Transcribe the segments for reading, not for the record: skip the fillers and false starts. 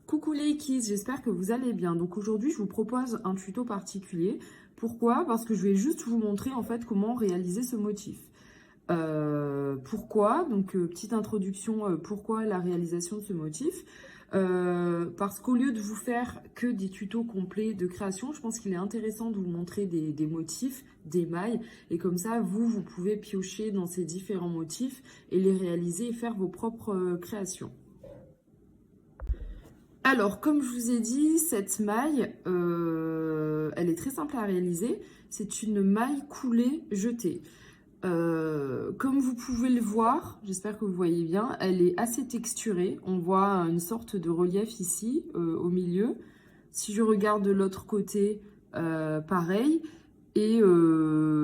Coucou les kids, j'espère que vous allez bien. Donc aujourd'hui, je vous propose un tuto particulier. Pourquoi? Parce que je vais juste vous montrer en fait comment réaliser ce motif. Pourquoi? Donc petite introduction, pourquoi la réalisation de ce motif? Parce qu'au lieu de vous faire que des tutos complets de création, je pense qu'il est intéressant de vous montrer des motifs, des mailles, et comme ça, vous pouvez piocher dans ces différents motifs et les réaliser et faire vos propres créations. Alors, comme je vous ai dit, cette maille, elle est très simple à réaliser. C'est une maille coulée jetée. Comme vous pouvez le voir, j'espère que vous voyez bien, elle est assez texturée. On voit une sorte de relief ici, au milieu. Si je regarde de l'autre côté, pareil. Et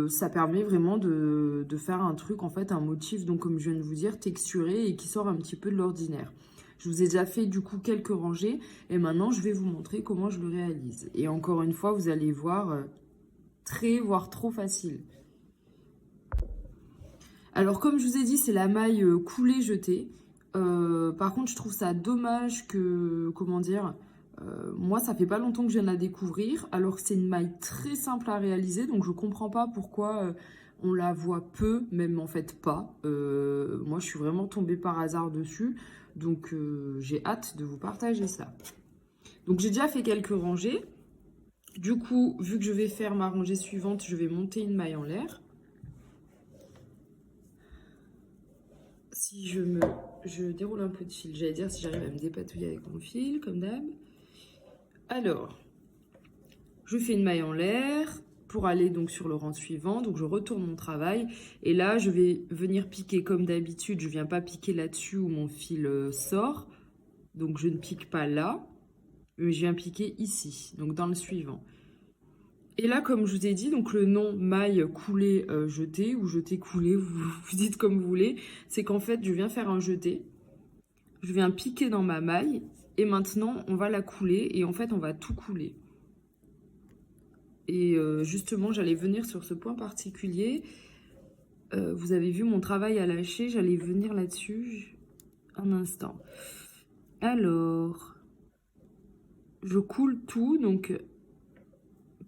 ça permet vraiment de faire un truc, en fait, un motif, donc comme je viens de vous dire, texturé et qui sort un petit peu de l'ordinaire. Je vous ai déjà fait du coup quelques rangées et maintenant je vais vous montrer comment je le réalise. Et encore une fois, vous allez voir, voire trop facile. Alors comme je vous ai dit, c'est la maille coulée jetée. Par contre, je trouve ça dommage que, comment dire, moi ça fait pas longtemps que je viens de la découvrir, alors que c'est une maille très simple à réaliser, donc je comprends pas pourquoi on la voit peu, même en fait pas. Moi je suis vraiment tombée par hasard dessus, donc j'ai hâte de vous partager ça. Donc j'ai déjà fait quelques rangées. Du coup, vu que je vais faire ma rangée suivante, je vais monter une maille en l'air. Si je déroule un peu de fil, j'allais dire si j'arrive à me dépatouiller avec mon fil, comme d'hab. Alors, je fais une maille en l'air pour aller donc sur le rang suivant. Donc, je retourne mon travail. Et là, je vais venir piquer comme d'habitude. Je ne viens pas piquer là-dessus où mon fil sort. Donc, je ne pique pas là. Mais je viens piquer ici, donc dans le suivant. Et là, comme je vous ai dit, donc le nom maille coulée jetée ou jetée coulée, vous dites comme vous voulez, c'est qu'en fait, je viens faire un jeté, je viens piquer dans ma maille et maintenant, on va la couler et en fait, on va tout couler. Et justement, j'allais venir sur ce point particulier. Vous avez vu mon travail à lâcher, j'allais venir là-dessus un instant. Alors, je coule tout, donc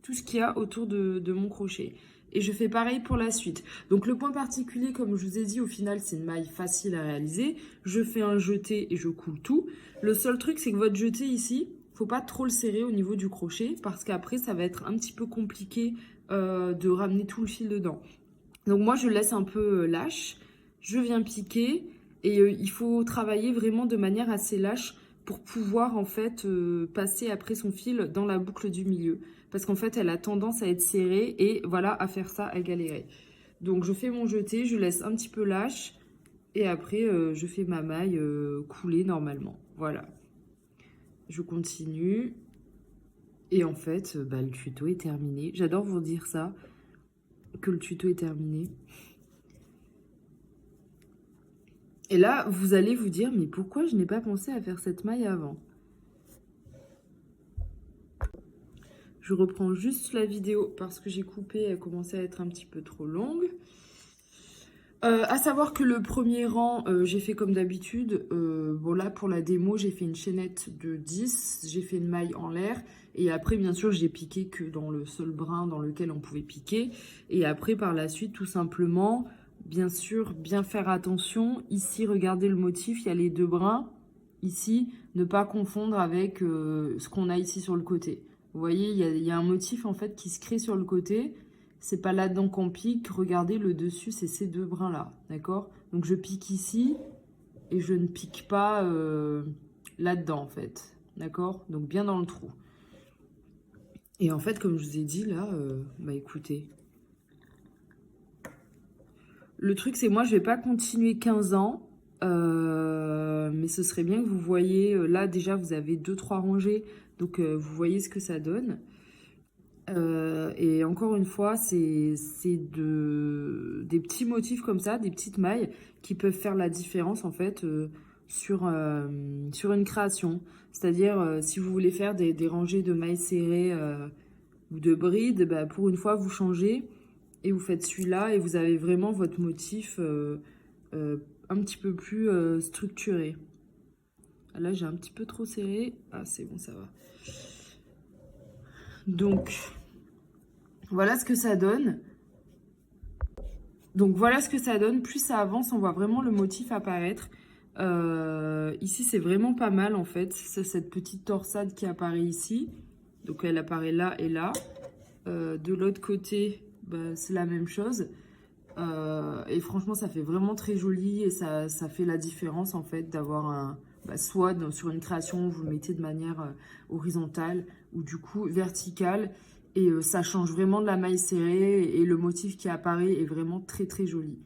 tout ce qu'il y a autour de mon crochet. Et je fais pareil pour la suite. Donc le point particulier, comme je vous ai dit, au final, c'est une maille facile à réaliser. Je fais un jeté et je coule tout. Le seul truc, c'est que votre jeté ici, faut pas trop le serrer au niveau du crochet parce qu'après, ça va être un petit peu compliqué de ramener tout le fil dedans. Donc moi, je laisse un peu lâche. Je viens piquer et il faut travailler vraiment de manière assez lâche pour pouvoir en fait passer après son fil dans la boucle du milieu. Parce qu'en fait, elle a tendance à être serrée et voilà, à faire ça, à galérer. Donc je fais mon jeté, je laisse un petit peu lâche et après je fais ma maille couler normalement. Voilà. Je continue. Et en fait, le tuto est terminé. J'adore vous dire ça, que le tuto est terminé. Et là, vous allez vous dire, mais pourquoi je n'ai pas pensé à faire cette maille avant? Je reprends juste la vidéo parce que j'ai coupé, elle commençait à être un petit peu trop longue. À savoir que le premier rang, j'ai fait comme d'habitude. Bon là, pour la démo, j'ai fait une chaînette de 10, j'ai fait une maille en l'air. Et après, bien sûr, j'ai piqué que dans le seul brin dans lequel on pouvait piquer. Et après, par la suite, tout simplement, bien sûr, bien faire attention. Ici, regardez le motif, il y a les deux brins. Ici, ne pas confondre avec ce qu'on a ici sur le côté. Vous voyez, il y a un motif en fait qui se crée sur le côté. C'est pas là-dedans qu'on pique. Regardez, le dessus, c'est ces deux brins-là, d'accord? Donc, je pique ici et je ne pique pas là-dedans, en fait, d'accord? Donc, bien dans le trou. Et en fait, comme je vous ai dit, là, écoutez. Le truc, c'est moi, je vais pas continuer 15 ans. Mais ce serait bien que vous voyez, là, déjà, vous avez 2-3 rangées. Donc, vous voyez ce que ça donne. Et encore une fois, c'est des petits motifs comme ça, des petites mailles qui peuvent faire la différence en fait sur une création. C'est-à-dire, si vous voulez faire des rangées de mailles serrées ou de brides, pour une fois, vous changez et vous faites celui-là et vous avez vraiment votre motif un petit peu plus structuré. Ah, là, j'ai un petit peu trop serré. Ah, c'est bon, ça va. Donc, voilà ce que ça donne. Donc, voilà ce que ça donne. Plus ça avance, on voit vraiment le motif apparaître. Ici, c'est vraiment pas mal, en fait. C'est cette petite torsade qui apparaît ici. Donc, elle apparaît là et là. De l'autre côté, bah, c'est la même chose. Et franchement, ça fait vraiment très joli et ça fait la différence en fait d'avoir un. Bah, soit sur une création, vous le mettez de manière horizontale ou du coup verticale. Et ça change vraiment de la maille serrée et le motif qui apparaît est vraiment très très joli.